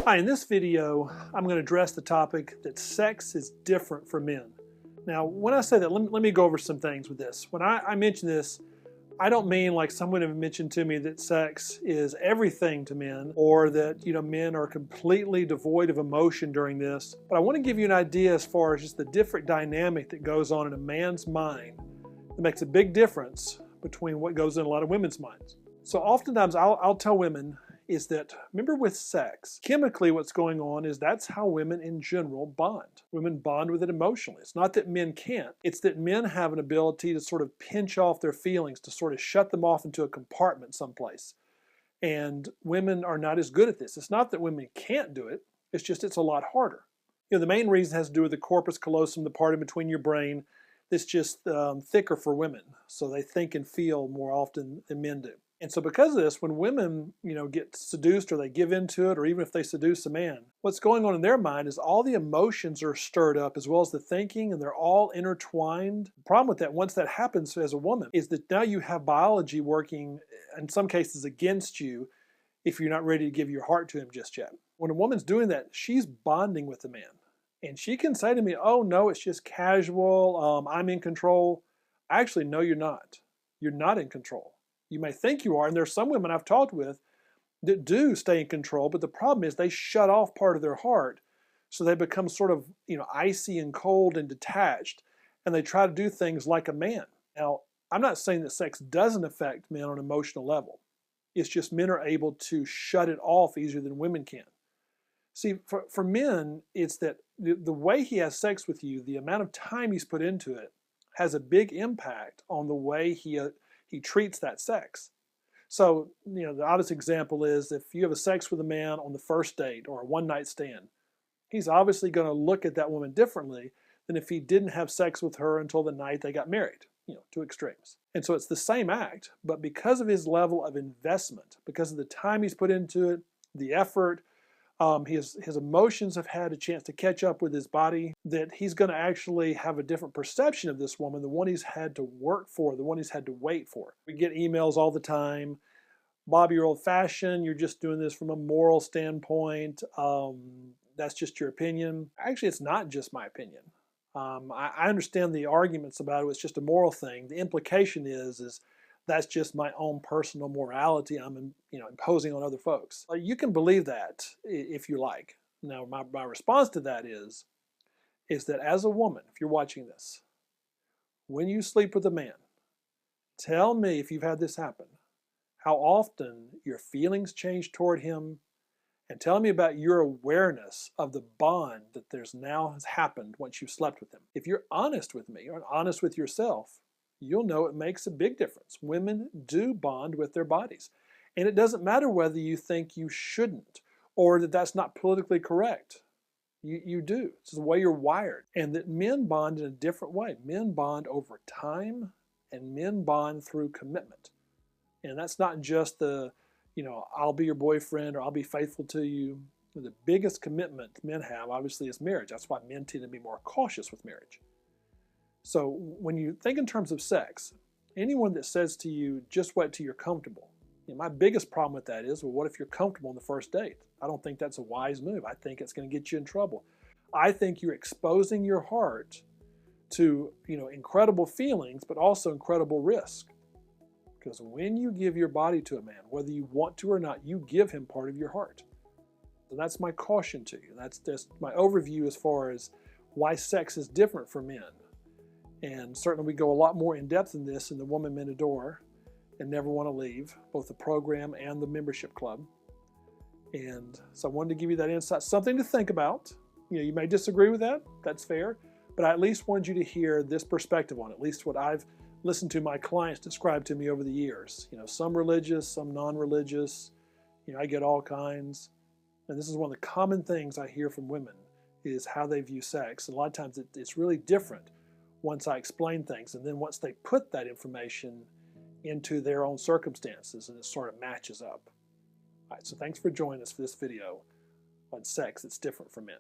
Hi, in this video, I'm going to address the topic that sex is different for men. Now, when I say that, let me go over some things with this. When I mention this, I don't mean like someone have mentioned to me that sex is everything to men, or that men are completely devoid of emotion during this. But I want to give you an idea as far as just the different dynamic that goes on in a man's mind that makes a big difference between what goes in a lot of women's minds. So oftentimes I'll tell women is that, remember with sex, chemically what's going on is that's how women in general bond. Women bond with it emotionally. It's not that men can't. It's that men have an ability to sort of pinch off their feelings, to sort of shut them off into a compartment someplace. And women are not as good at this. It's not that women can't do it. It's just it's a lot harder. The main reason has to do with the corpus callosum, the part in between your brain that's just thicker for women. So they think and feel more often than men do. And so because of this, when women, get seduced or they give into it, or even if they seduce a man, what's going on in their mind is all the emotions are stirred up as well as the thinking, and they're all intertwined. The problem with that, once that happens as a woman, is that now you have biology working, in some cases, against you if you're not ready to give your heart to him just yet. When a woman's doing that, she's bonding with the man. And she can say to me, oh, no, it's just casual, I'm in control. Actually, no, you're not. You're not in control. You may think you are, and there's some women I've talked with that do stay in control, but the problem is they shut off part of their heart, so they become sort of, icy and cold and detached, and they try to do things like a man. Now, I'm not saying that sex doesn't affect men on an emotional level. It's just men are able to shut it off easier than women can. See, for men, it's that the way he has sex with you, the amount of time he's put into it, has a big impact on the way he treats that sex. So, the obvious example is if you have a sex with a man on the first date or a one-night stand, he's obviously going to look at that woman differently than if he didn't have sex with her until the night they got married, two extremes. And so it's the same act, but because of his level of investment, because of the time he's put into it, the effort, his emotions have had a chance to catch up with his body, that he's going to actually have a different perception of this woman, the one he's had to work for, the one he's had to wait for. We get emails all the time, Bob, you're old-fashioned, you're just doing this from a moral standpoint, that's just your opinion. Actually, it's not just my opinion. I understand the arguments about it, it's just a moral thing. The implication is that's just my own personal morality I'm imposing on other folks. You can believe that if you like. Now, my response to that is that as a woman, if you're watching this, when you sleep with a man, tell me if you've had this happen, how often your feelings change toward him, and tell me about your awareness of the bond that has happened once you've slept with him. If you're honest with me or honest with yourself, you'll know it makes a big difference. Women do bond with their bodies. And it doesn't matter whether you think you shouldn't or that that's not politically correct. You do. It's the way you're wired. And that men bond in a different way. Men bond over time, and men bond through commitment. And that's not just I'll be your boyfriend or I'll be faithful to you. The biggest commitment men have, obviously, is marriage. That's why men tend to be more cautious with marriage. So when you think in terms of sex, anyone that says to you, just wait till you're comfortable. My biggest problem with that is, well, what if you're comfortable on the first date? I don't think that's a wise move. I think it's going to get you in trouble. I think you're exposing your heart to, incredible feelings, but also incredible risk. Because when you give your body to a man, whether you want to or not, you give him part of your heart. So that's my caution to you. That's just my overview as far as why sex is different for men. And certainly we go a lot more in depth in this in the Woman Men Adore and Never Want to Leave, both the program and the membership club. And so I wanted to give you that insight, something to think about. You may disagree with that, that's fair, but I at least wanted you to hear this perspective on it, at least what I've listened to my clients describe to me over the years. Some religious, some non-religious, I get all kinds. And this is one of the common things I hear from women is how they view sex. And a lot of times it's really different once I explain things, and then once they put that information into their own circumstances, and it sort of matches up. All right, so thanks for joining us for this video on sex that's different for men.